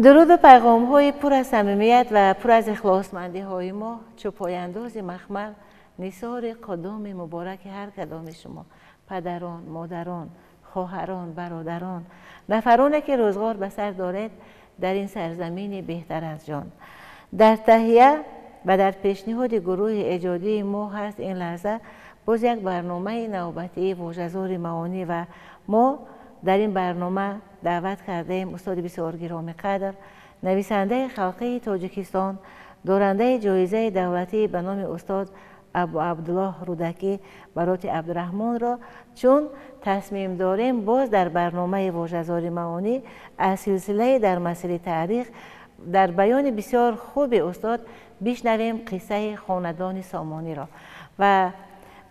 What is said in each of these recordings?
درود و پیغام های پر از صمیمیت و پر از اخلاصمندی های ما چوپانداز مخمل نثار قدام مبارک هر کدام شما، پدران، مادران، خواهران، برادران، نفرانی که روزگار به سر دارد در این سرزمین بهتر از جان. در تهیه و در پیشنهاد گروه ایجادی ما هست این لحظه باز یک برنامه نوبتی واژه‌زار معانی و ما در این برنامه دعوت کرده ایم استاد بسیار گرامی قدر، نویسنده خلقی تاجیکستان، دارنده جایزه دولتی به نام استاد ابو عبدالله رودکی برات عبدالرحمن را، چون تصمیم داریم باز در برنامه واژه‌زار معانی از سلسله در مسیر تاریخ در بیان بسیار خوب استاد بشنویم قصه خاندان سامانی را و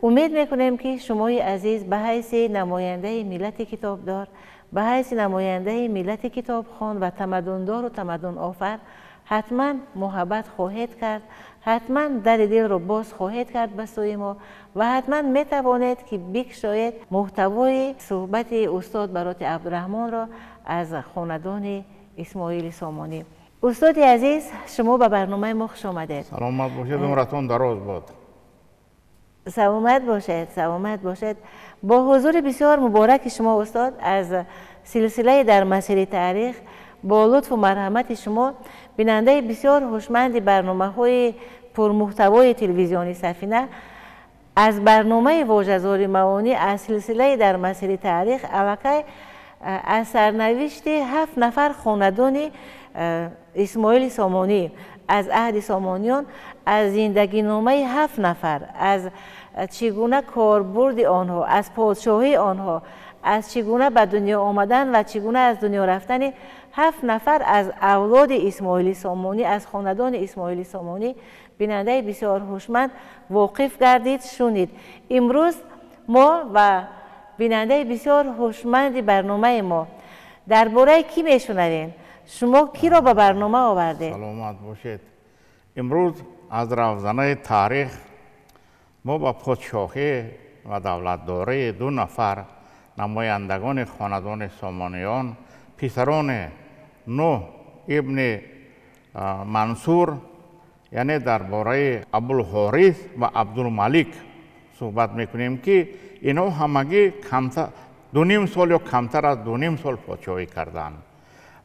امید میکنیم که شمای عزیز به حیث نماینده ملت کتابدار، به حیث نماینده ملت کتابخوان و تمدندار و تمدن آفر حتما محبت خواهید کرد، حتما در دل رو باز خواهید کرد به سوی ما و حتما میتوانید که بکشاید محتوای صحبت استاد برات عبدالرحمن را از خاندان اسماعیل سامانی. استاد عزیز شما به برنامه ما خوش آمدید. سلامت باشید، عمرتون دراز باد. سلامت باشید، سلامت باشید. با حضور بسیار مبارک شما استاد از سلسله در مسیر تاریخ با لطف و مرحمت شما بیننده بسیار هوشمند برنامه‌های پرمحتوای تلویزیونی سفینه از برنامه واژه‌زار معانی از سلسله در مسیر تاریخ الکی از سرنوشت 7 نفر خاندان اسماعیل سامانی از عهد سامانیان، از زندگی نامه 7 نفر، از چگونه کاربرد آنها، از پادشاهی آنها، از چگونه به دنیا آمدن و چگونه از دنیا رفتن 7 نفر از اولاد اسماعیل سامانی، از خاندان اسماعیل سامانی بیننده بسیار هوشمند واقف گردید شنید. امروز ما و بیننده بسیار هوشمند برنامه ما درباره کی میشنویم؟ شما کی را به برنامه آورده؟ سلامت باشید. امروز از روزنه تاریخ ما با پادشاهی و دولتداری 2 نفر نمایندگان خاندان سامانیان، پسران نوح ابن منصور، یعنی درباره ابوالحارث و عبدالملک صحبت میکنیم که اینا همگی کمتر 2.5 سال یا کمتر از 2.5 سال پادشاهی کردند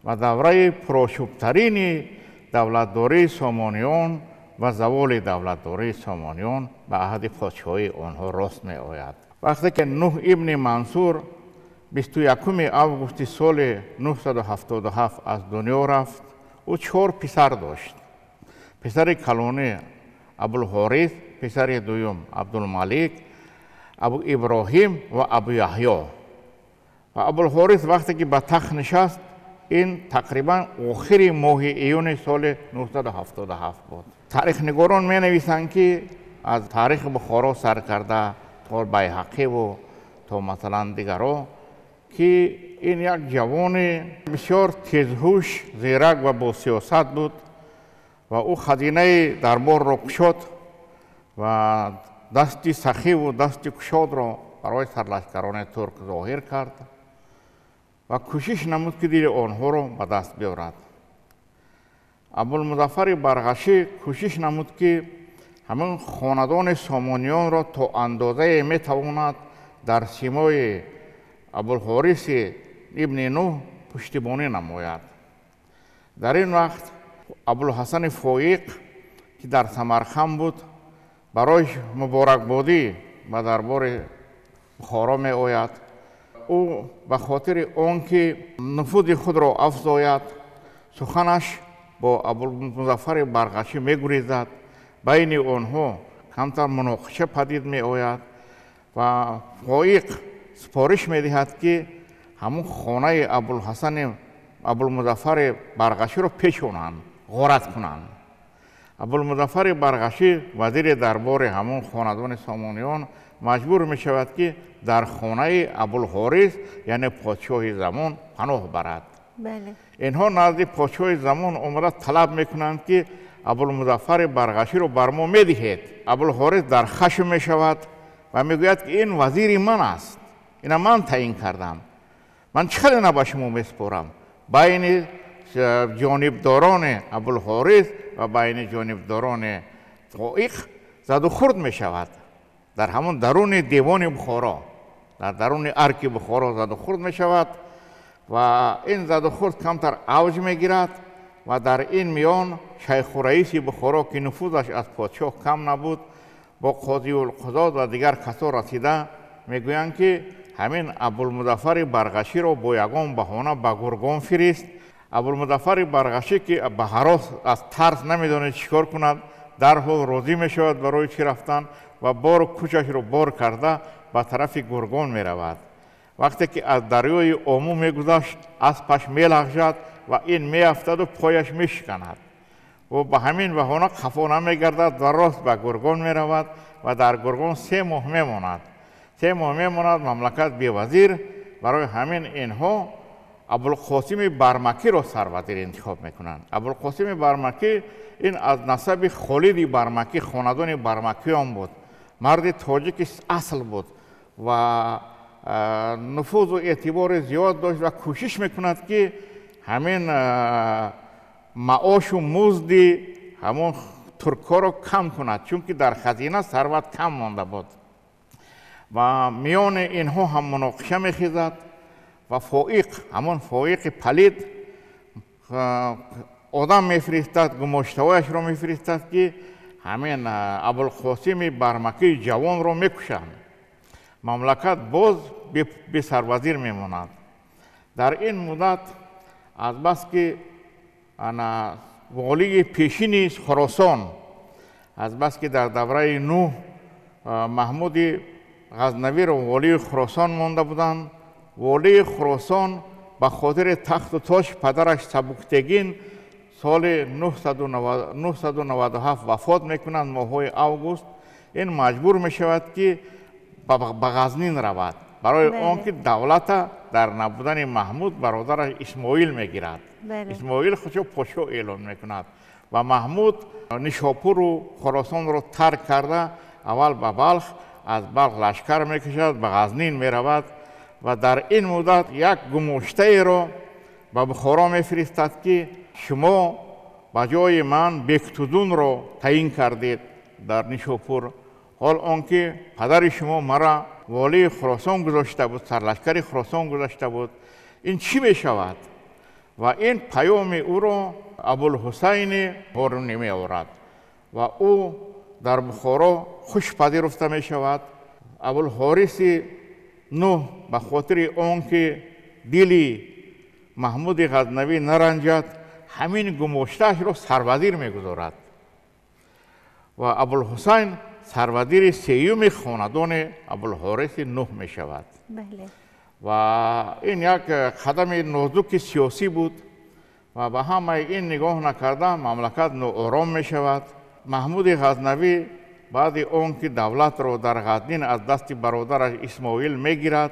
و دوره پرآشوب‌ترین دولتداری سامانیان و زوال دولتداری سامانیان به عهد پادشاهی آنها راست می آید. وقتی که نوح ابن منصور 21 آگوست سال 977 از دنیا رفت، او 4 پسر داشت. پسر کلانی ابوالحارث، پسر دوم عبدالملک، ابو ابراهیم و ابو یحیی. و ابوالحارث وقتی که به تخت نشست این تقریبا آخر ماه ایون سال 977 بود. تاریخ نگاران می نویسند که از تاریخ بخارا سر کرده تا بیهقی و تا مثلا دیگرها که این یک جوان بسیار تیزهوش، زیرک و با سیاست بود و او خزینه دربار را گشود و دست سخی و دست گشاد را برای سرلشکران ترک ظاهر کرد و کوشش نمود که دل آنها را به دست بیاورد. ابوالمظفر برغشی کوشش نمود که همین خاندان سامانیان را تا اندازه می تواند در سیمای ابوالحارث ابن نوح پشتیبانی نماید. در این وقت ابوالحسن فایق که در سمرقند بود برای مبارکبادی به دربار بخارا می آید. او به خاطر آنکه نفوذ خود را افزاید سخنش با ابوالمظفر برغشی می گریزد. بین آنها کمتر مناقشه پدید می آید و فایق سپارش می دهد که همون خانه ابوالحسن ابوالمظفر برغشی را پیچانند، غارت کنند. ابوالمظفر برغشی وزیر دربار همون خاندان سامانیان مجبور می شود که در خانه ابوالحارث یعنی پادشاه زمان پناه برد. بله. اینها نزد پادشاه زمان آمده طلب می کنند که ابوالمظفر برغشی رو بر ما می دهید. ابوالحارث در خشم می شود و می گوید که این وزیر من است، این من تعیین کردم، من چرا نه به شما می سپارم. بین جانبداران ابوالحارث و بین جانبداران فائق زد و خورد می شود. در همون درون دیوان بخارا، در درون ارک بخارا زد و خورد می شود و این زد و خورد کمتر اوج می گیرد و در این میان شیخ رئیس بخارا که نفوذش از پادشاه کم نبود با قاضی القضات و دیگر کسا رسیده میگویند که همین ابوالمظفر برغشی را با یگان بهانه به گرگان فرست. ابوالمظفر برغشی که به هراس از ترس نمیداند چیکار کند در حال راضی می شود برای چی رفتن و بار کوچش را بار کرده به طرف گرگان می رود. وقتی که از دریای اومو می گذشت اسبش می لغزد و این می افتد و پایش می شکند و به همین بهانه خفا نمی گردد و راست به گرگان می رود و در گرگان 3 ماه می ماند. 3 ماه می ماند مملکت بی وزیر. برای همین اینها ابوالقاسم برمکی را سروزیر انتخاب میکنند. ابوالقاسم برمکی این از نسب خالد برمکی خاندان برمکیان بود. مرد تاجیک اصل بود و نفوذ و اعتبار زیاد داشت و کوشش میکند که همین معاش و مزد همون ترکا را کم کند، چون که در خزینه ثروت کم مانده بود و میان اینها هم مناقشه میخیزد و فائق، همون فائق پلید آدم میفرستد، گماشتهایش را میفرستد که همین ابوالقاسم برمکی جوان را میکشند. مملکت باز بی سروزیر میماند. در این مدت از بس که والی پیشین خراسان، از بس که در دوره نوح محمود غزنوی را والی خراسان مانده بودند، والی خراسان به خاطر تخت و تاج پدرش سبکتگین سال 997 وفات میکنند ماه‌های اوگوست. این مجبور میشود که به غزنین رود برای آنکه دولت در نبودن محمود برادرش اسماعیل میگیرد. اسماعیل خودشو پادشاه اعلام میکند و محمود نیشاپور و خراسان را ترک کرده اول به بلخ، از بلخ لشکر میکشد به غزنین میرود و در این مدت یک گماشته را به بخارا میفرستد که شما به جای من بگتودون را تعیین کردید در نیشاپور، حال آنکه پدر شما مرا والی خراسان گذاشته بود، سرلشکر خراسان گذاشته بود، این چی می شود؟ و این پیام او را ابوالحسین هارونی می آورد و او در بخارا خوش پذیرفته می شود. ابوالحارث نوح به خاطر آنکه دل محمود غزنوی نرنجد همین گماشته‌اش را سروزیر می گذارد و ابوالحسین سروزیر سیوم خاندان ابوالحارث نوح می شود. و این یک قدم نازک سیاسی بود و به همه این نگاه نکرده مملکت ناآرام می شود. محمود غزنوی بعد آنکه دولت را در غزنین از دست برادرش اسماعیل می گیرد،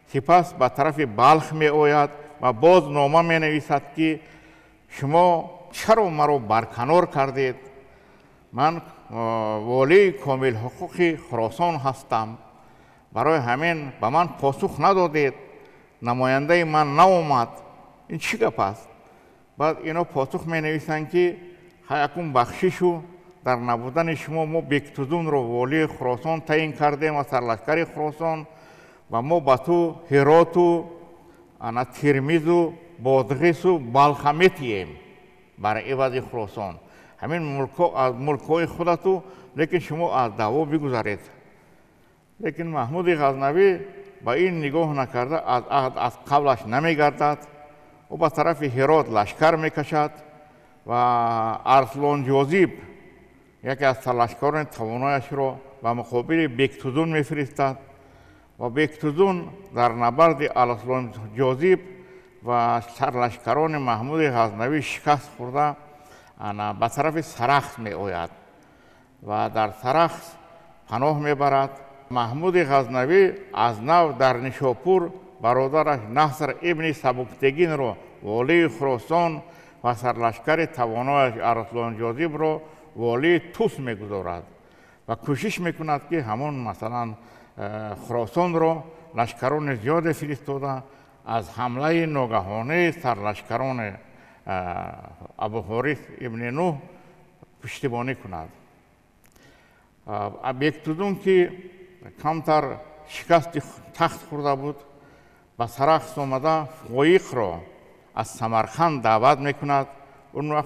سپس به طرف بلخ می آید و باز نامه می نویسد که شما چرا مرا برکنار کردید؟ من والی کامل حقوق خراسان هستم، برای همین به من پاسخ ندادید، نماینده من ناآمد. این چی گپ است؟ بعد اینا پاسخ می نویسند که یکم بخشیشو در نبودن شما ما بگتودون رو والی خراسان تعیین کردیم و سرلشکر خراسان و ما با تو هرات و ترمیز و بادغیس و بلخ میتیم برای عوض خراسان، همین ملک‌های خودتو، لیکن شما از دعوا بگذارید. لیکن محمود غزنوی با این نگاه نکرده از قبلش نمیگردد و به طرف هرات لشکر میکشد و ارسلان جاذب یکی از سرلشکران توانایش را به مقابل بگتودون میفرستد و بگتودون در نبرد ارسلان جاذب و سرلشکران محمود غزنوی شکست خورده به طرف سرخس می آید و در سرخس پناه می برد. محمود غزنوی از نو در نیشاپور برادرش نصر ابن سبکتگین را والی خراسان و سرلشکر توانایش ارسلان جاذب را والی توس می گذارد و کوشش می کند که همون مثلا خراسان را لشکران زیاد فرستاده از حمله ناگهانه سرلشکران ابوالحارث ابن نوح پشتیبانی کند. بگتودون که کمتر شکست تخت خورده بود، به سرخس آمده فویق را از سمرقند دعوت میکند. اون وقت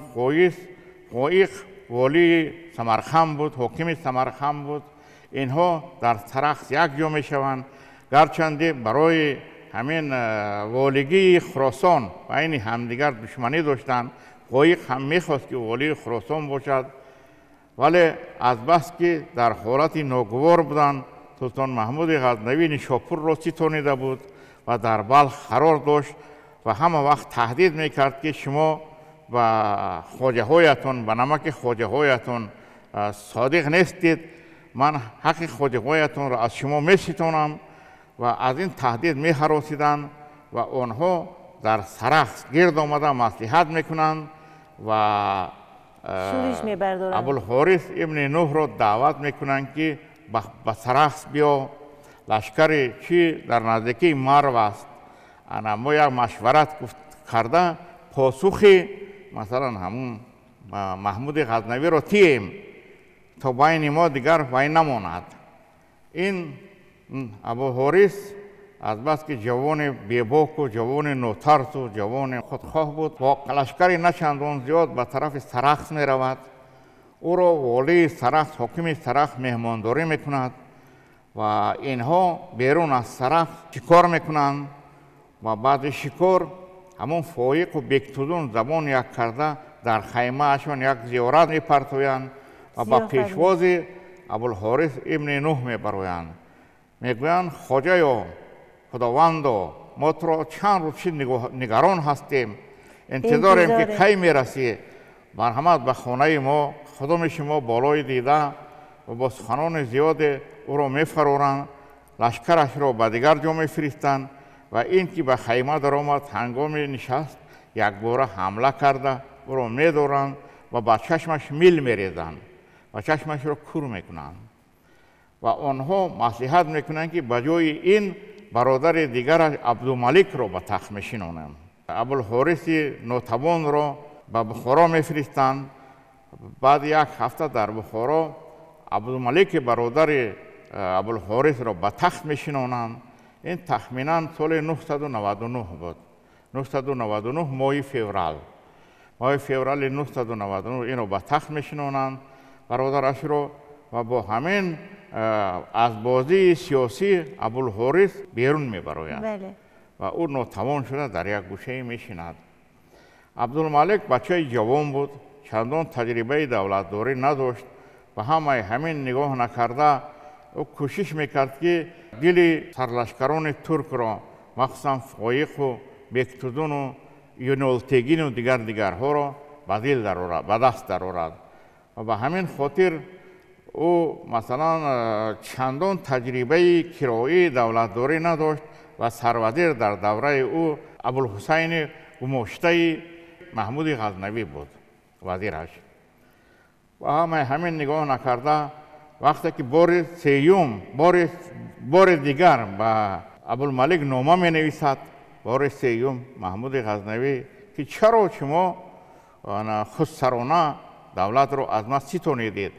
فویق والی سمرقند بود، حاکم سمرقند بود. اینها در سرخس یک جا میشوند، گرچنده برای همین والیگی خراسان و این همدیگر دشمنی داشتند. فویق هم میخواست که والی خراسان باشد، ولی از بس که در حالت ناگوار بودند، سلطان محمود غزنوی نیشاپور را ستانیده بود و در بلخ قرار داشت و همه وقت تهدید میکرد که شما و خواجه هایتون به نمک خواجه هایتون صادق نیستید، من حق خواجه هایتون را از شما میستانم و از این تهدید میهراسیدند و آنها در سرخس گرد آمده مصلحت میکنند و شورش میبردارند. ابوالحارث ابن نوح را دعوت میکنند که به سرخس بیا، لشکر چی در نزدیکی مرو است. ما یک مشورت کرده پاسخی مثلا همون محمود غزنوی را تیم تا بین ما دیگر وی نماند. این ابوالحارث از بس که جوان بیباک و جوان نوترس و جوان خودخواه بود، با لشکری نه چندان زیاد به طرف سرخس می رود. او را والی سرخس، حاکم سرخس مهمانداری میکند و اینها بیرون از سرخس شکار میکنند و بعد شکار همون فویق و بگتودون زبان یک کرده در خیمه اشان یک زیارت میپرتویند و با پیشواز ابوالحارث ابن نوح میبرویند. میگویند خواجه خداوند ما تو را چند روز نگران هستیم، انتظاریم که کی میرسی، مرحمت به خانه ما، خدام شما بالای دیده و با سخنان زیاد او را میفرورند، لشکرش را به دیگر جا میفرستند و این که به خیمه در آمد هنگام نشست یک باره حمله کرده او را میدارند و با چشمش میل میریزند و چشمش را کور میکنند و آنها مصلحت میکنند که به جای این برادر دیگرش عبدالملک را به تخت میشینانند. ابوالحارث ناتوان را به بخارا میفرستند. بعد یک هفته در بخارا عبدالملک برادر ابوالحارث را به تخت میشینانند. این تخمینا سال 999 بود. 999 ماه فوریه. ماه فوریه 999 این را به تخت میشینانند برادرش را و با همین از بازی سیاسی ابوالحارث بیرون میبرویند. بله. و او ناتوان شده در یک گوشه میشیند. عبدالملک بچه جوان بود، چندان تجربه دولتداری نداشت و همین نگاه نکرده او کوشش میکرد که دل سرلشکران ترک را مخصوصا فویق و بگتودون و یونالتگین و دیگرها را به دست درآورد و به همین خاطر او مثلا چندان تجربه کرایی دولتداری نداشت و سروزیر در دوره او ابوالحسین گماشته محمود غزنوی بود وزیرش و همین نگاه نکرده وقتی که بار سیوم بار دیگر به ابوالملک نامه می نویسد، بار سیوم محمود غزنوی که چرا شما خودسرانه دولت رو از ما ستانیدید،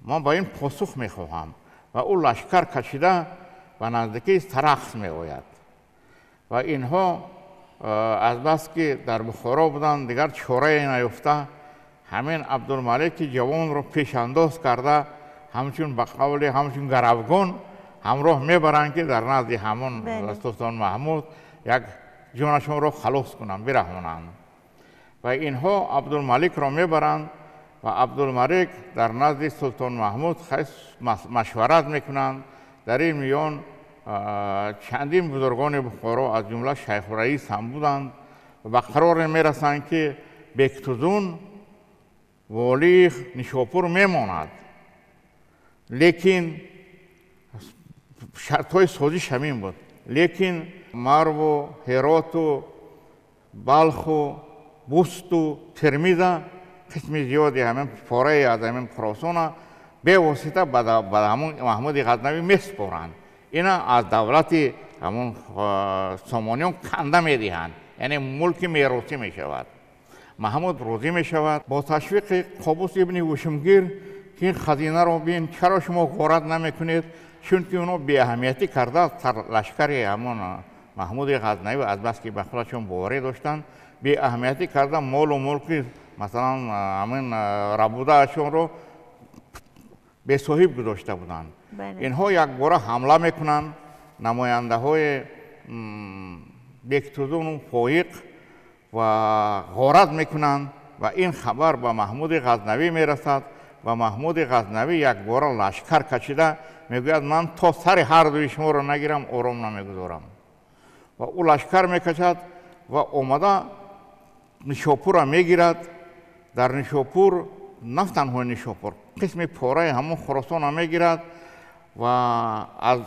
ما با این پاسخ می خواهم و او لشکر کشیده و نزدیکی سرخس می آید و اینها از بس که در بخارا بودند دیگر چاره نیفته همین عبدالملک جوان رو پیش انداز کرده همچون بقولی همچون گروگان همراه میبرند که در نزد همون سلطان محمود یک جانشون رو خلاص کنند برهانند و اینها عبدالملک را میبرند و عبدالملک در نزد سلطان محمود مشورت میکنند. در این میان چندین بزرگان بخارا از جمله شیخ رئیس هم بودند و به قرار میرسند که بگتودون والی نیشاپور میماند، لیکن شرط های سازش همین بود، لیکن مرو و هرات و بلخ و بست و ترمیز قسم زیادی همین پاره از همین خراسان به واسطه به همون محمود غزنوی میسپارند. اینا از دولت همون سامانیان کنده میدهند، یعنی ملک میراثی میشود. محمود روزی می شود با تشویق قابوس ابن وشمگیر که این خزینه رو بین چرا شما غارت نمی کنید؟ چون که اونو بی اهمیتی کرده لشکر همون محمود غزنوی از بس که به خودشون باوری داشتن بی اهمیتی کرده مال و ملک مثلا همین ربوده اشون رو به صاحب گذاشته بودن. اینها یک بار حمله میکنن، نماینده های بیکتوزون و فایق و غارت میکنن و این خبر به محمود غزنوی میرسد و محمود غزنوی یک بار لشکر کشیده میگوید من تا سر هر دوی شما رو نگیرم آرام نمیگذارم و او لشکر میکشد و اومده نیشاپور را میگیرد. در نیشاپور نه تنها نیشاپور قسم پاره همون خراسان را میگیرد و از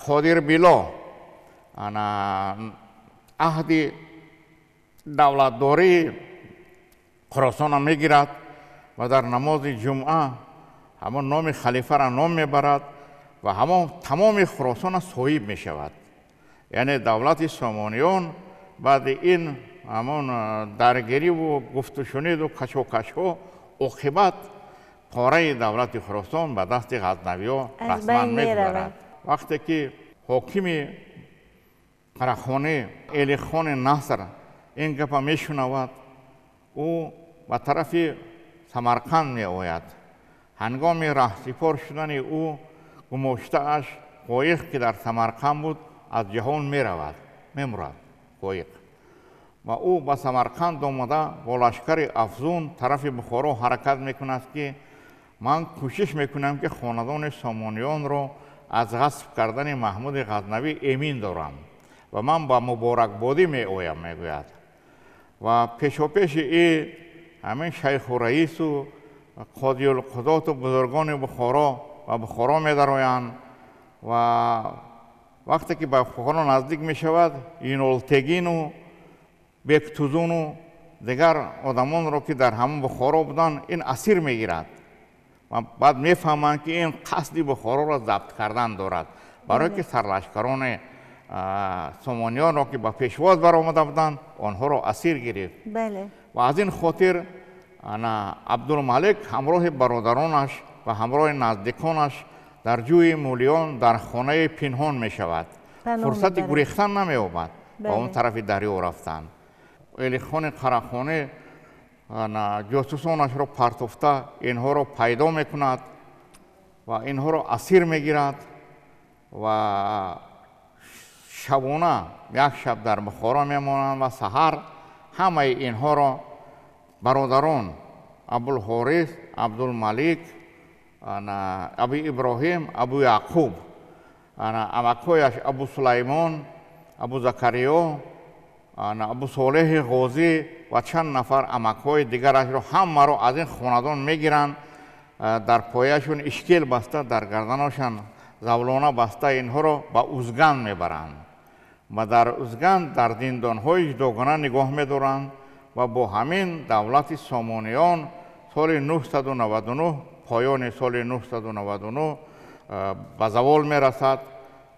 قادر بیلا عهد دولتداری خراسان را میگیرد و در نماز جمعه همون نام خلیفه را نام میبرد و همون تمام خراسان صاحب میشود. یعنی دولت سامانیان بعد این همون درگیری و گفت و شنید و کشوکش ها عاقبت پاره دولت خراسان به دست غزنوی ها رسما میگذرد. وقتی که حاکم قراخانه علی خان نصر این گپ میشنود او به طرف سمرقند می آید. هنگام رهسپار شدن او گماشته اش قایق که در سمرقند بود از جهان می رود، می مرد قایق و او به سمرقند آمده با لشکر افزون طرف بخارا حرکت می کند که من کوشش می کنم که خاندان سامانیان را از غصب کردن محمود غزنوی امین دارم و من با مبارکبادی می آیم میگوید و پیشاپیش ای همین شیخ و رئیس و قاضی القضات و بزرگان بخارا و بخارا می درآیند و وقتی که به بخارا نزدیک می شود این التگین و بیکتوزون و دیگر آدمان را که در همون بخارا بودن این اسیر می گیرد و بعد می فهمند که این قصدی بخارا را ضبط کردن دارد برای که سرلشکران سامانیان را که به پیشواز برآمده بودند آنها را اسیر گرفت. و از این خاطر عبدالملک همراه برادرانش و همراه نزدیکانش در جوی مولیان در خانه پنهان می شود. فرصت گریختن نمی یابد و اون طرف دریا رفتن. علی خان قراخانه جاسوسانش را پرتفته اینها را پیدا می کند و اینها را اسیر می گیرد و شبانه یک شب در بخارا می مانند و سحر همه اینها را برادران ابوالحارث، عبدالملک، ابو ابراهیم، ابو یعقوب، امکایش ابو سلیمان، ابو زکریا، ابو صالح غازی و چند نفر امکای دیگرش را همه را از این خاندان میگیرند، در پایشون اشکیل بسته، در گردنشان زولانه بسته اینها را به اوزگند میبرند و در اوزگند در زندانهای جداگانه نگاه میدارند و با همین دولت سامانیان سال 999 پایان سال 999 به زوال می رسد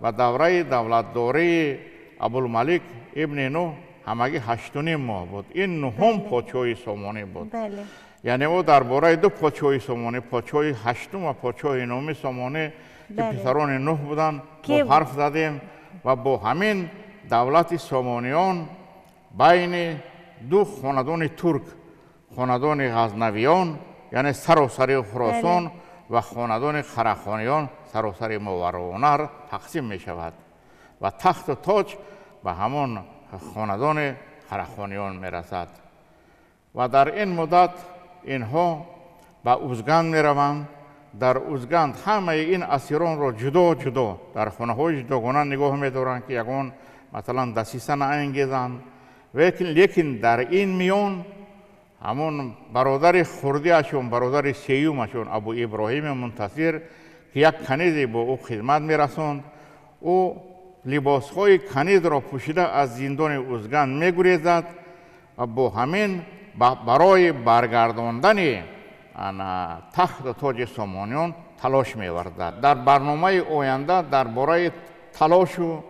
و دوره دولتداری ابوالملک ابن نوح همگی 8.5 ماه بود. این نهم پادشاهی سامانی بود. یعنی او درباره دو پادشاهی سامانی، پادشاهی 8م و پادشاهی 9 سامانی که پسران نوح بودند با حرف زدیم و با همین دولت سامانیان بین دو خاندان ترک، خاندان غزنویان یعنی سراسری خراسان و خاندان قراخانیان سراسری ماوراءالنهر تقسیم می شود و تخت و تاج به همان خاندان قراخانیان می رسد و در این مدت اینها به اوزگند می روند. در اوزگند همه این اسیران را جدا جدا در خانه های جداگانه نگاه می دارند که یگان مثلا دسیسه نانگیزند، لیکن در این میان همون برادر خردیشون، برادر سیومشون ابو ابراهیم منتصر که یک کنیزی با او خدمت می رساند، او لباسهای کنیز را پوشیده از زندان اوزگند می گریزد و با همین برای برگرداندن تخت و تاج سامانیان تلاش می ورزد. در برنامه آینده درباره تلاش و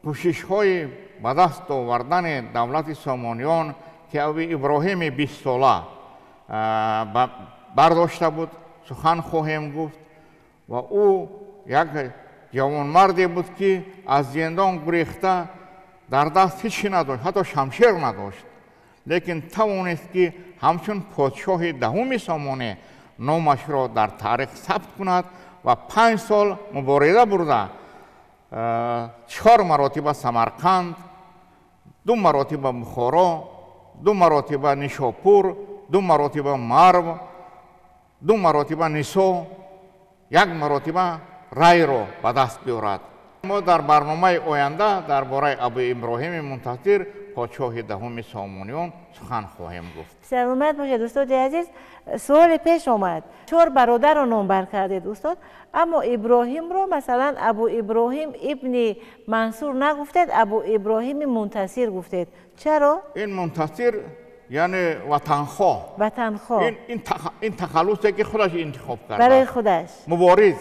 کوشش های به دست آوردن دولت سامانیان که ابراهیم 20 ساله برداشته بود سخن خواهیم گفت و او یک جوانمردی بود که از زندان گریخته در دست هیچی نداشت، حتی شمشیر نداشت، لیکن توانست که همچون پادشاه دهم سامانه نامش را در تاریخ ثبت کند و 5 سال مبارزه برده 4 مراتب سمرقند، 2 مراتب بخارا، 2 مراتب نیشاپور، 2 مراتب مرو، 2 مراتب نیسا، 1 مراتب رای را به دست بیاورد. ما در برنامه آینده درباره ابو ابراهیم منتظر پادشاه دهم سامانیان سخن خواهیم گفت. سلامت باشید استاد عزیز. سوال پیش آمد 4 برادر را نامبر کردید استاد، اما ابراهیم رو مثلا ابو ابراهیم ابن منصور نگفتید، ابو ابراهیم منتصر گفتید، چرا؟ این منتصر یعنی وطنخواه. وطنخواه. این تخلصی که خودش انتخاب کرده برای خودش. مبارز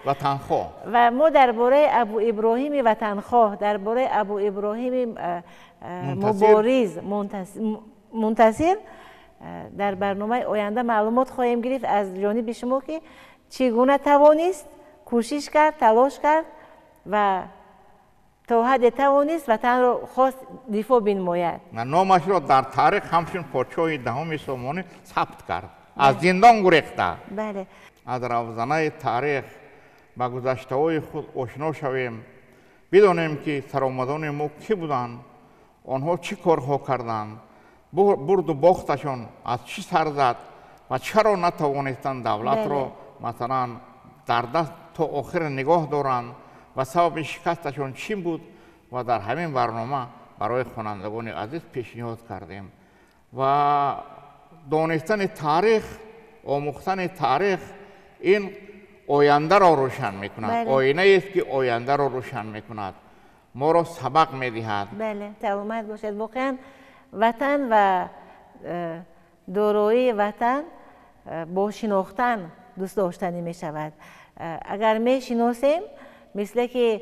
وطنخواه. و ما درباره ابو ابراهیم وطنخواه، درباره ابو ابراهیم مبارز منتصر در برنامه آینده معلومات خواهیم گرفت از جانب شما که چگونه توانست کوشش کرد، تلاش کرد و تا حد توانست وطن را خواست دفاع بنماید. نامش را در تاریخ همچون پادشاه دهم سامانی ثبت کرد. از زندان گریخته. بله. از روزنه تاریخ با گذشته های خود آشنا شویم، بدانیم که سرآمدان ما کی بودند، آنها چه کارها کردند، برد و باختشان از چی سر زد و چرا نتوانستند دولت را مثلا در دست تا آخر نگاه دارند و سبب شکستشان چی بود و در همین برنامه برای خوانندگان عزیز پیشنهاد کردیم. و دانستن تاریخ، آموختن تاریخ این آینده را روشن میکند. آینه است که آینده را روشن میکند، ما را سبق میدهد. بله، سلامت باشد. واقعا وطن و دارایی وطن با شناختن دوست داشتنی می شود. اگر می شناسیم مثل که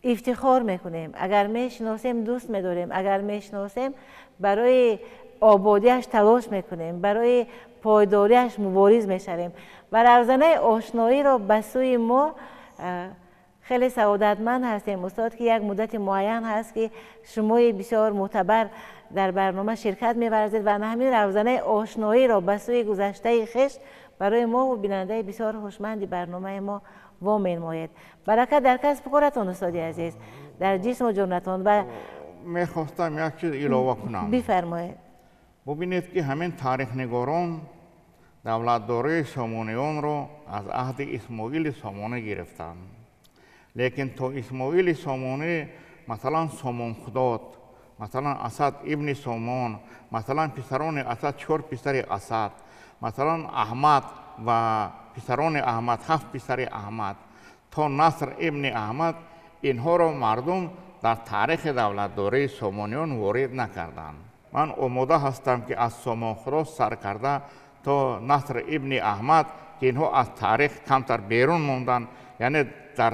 افتخار میکنیم، اگر می شناسیم دوست می داریم، اگر می شناسیم برای آبادیش تلاش میکنیم، برای پایداریش مبارز میشویم و روزنه آشنایی را به سوی ما خیلی سعادتمند هستیم استاد که یک مدت معین هست که شما بسیار معتبر در برنامه شرکت می‌ورزید و همین روزنه آشنایی را به سوی گذشته خویش برای ما و بیننده بسیار هوشمند برنامه ما وامی. برکت در کسب کارتان استاد عزیز، در جسم و جانتان. و میخواستم یک چیز اضافه کنم. بفرمایید. ببینید که همین تاریخ نگاران دولتداری سامانیان را از عهد اسماعیل سامانی گرفتند، لیکن تا اسماعیل سامانی مثلا سامان خداد، مثلا اسد ابن سامان، مثلا پسران اسد 4 پسر اسد، مثلا احمد و پسران احمد 7 پسر احمد تا نصر ابن احمد، اینها را مردم در تاریخ دولتداری سامانیان وارد نکردند. من آماده هستم که از سامان خدا سر کرده تا نصر ابن احمد که اینها از تاریخ کمتر بیرون موندن، یعنی در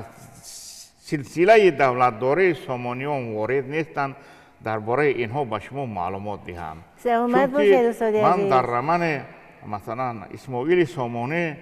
سلسله دولتداری سامانیان وارد نیستند، درباره اینها به شما معلومات دهم. من در رمن مثلا اسماعیل سامانی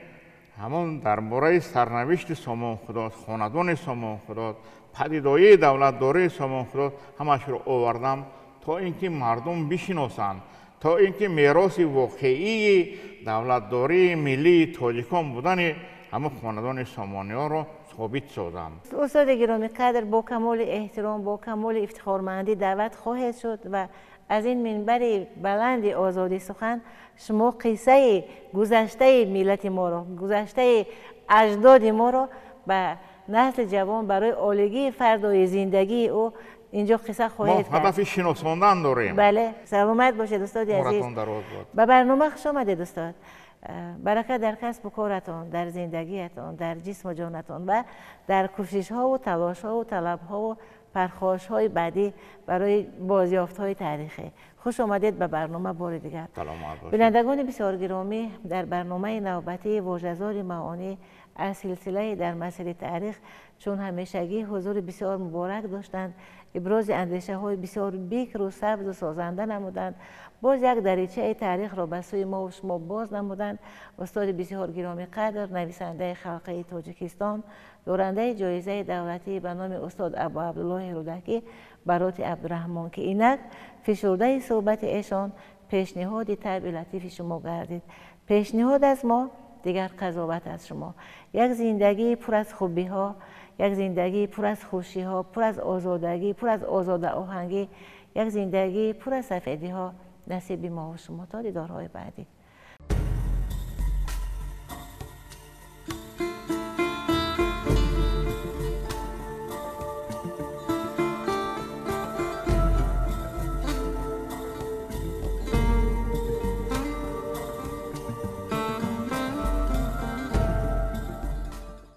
همون درباره سرنوشت سامان خداد، خاندان سامان خداد، پدیدایی دولتداری سامان خداد همش رو آوردم تا اینکه مردم بشناسند، تا اینکه میراث واقعی دولتداری ملی تاجیکان بودن همه خاندان سامانیان را ثابت سازم. استاد گرامی قدر، با کمال احترام، با کمال افتخارمندی دعوت خواهد شد و از این منبر بلند آزادی سخن شما قصه گذشته ملت ما را، گذشته اجداد ما را به نسل جوان برای آلگی فردای زندگی او اینجا قصه خواهید کرد. ما هدف شناساندن داریم. بله، سلامت باشید استاد عزیز. به برنامه خوش آمدید استاد. برکت در کسب و کارتان، در زندگیتان، در جسم و جانتان و در کوشش ها و تلاش ها و طلب ها و پرخواش های بعدی برای بازیافت های تاریخی. خوش آمدید به برنامه بار دیگر. بینندگان بسیار گرامی، در برنامه نوبتی واژه‌زار معانی از سلسله در مسیر تاریخ چون همیشگی حضور بسیار مبارک داشتند، ابراز اندیشه های بسیار بیکر و سبز و سازنده نمودند، باز یک دریچه تاریخ را به سوی ما و شما باز نمودند. استاد بسیار گرامی قدر، نویسنده خلقه تاجیکستان، دارنده جایزه دولتی به نام استاد ابا عبدالله رودکی برات عبدالرحمن که اینک فشرده صحبت ایشان پیشنهاد طبع لطیف شما گردید. پیشنهاد از ما دیگر قضاوت از شما. یک زندگی پر از خوبی ها، یک زندگی پر از خوشی ها، پر از آزادگی، پر از آزاده آهنگی، یک زندگی پر از سفیدی ها نصیب ما و شما تا دیدارهای بعدی.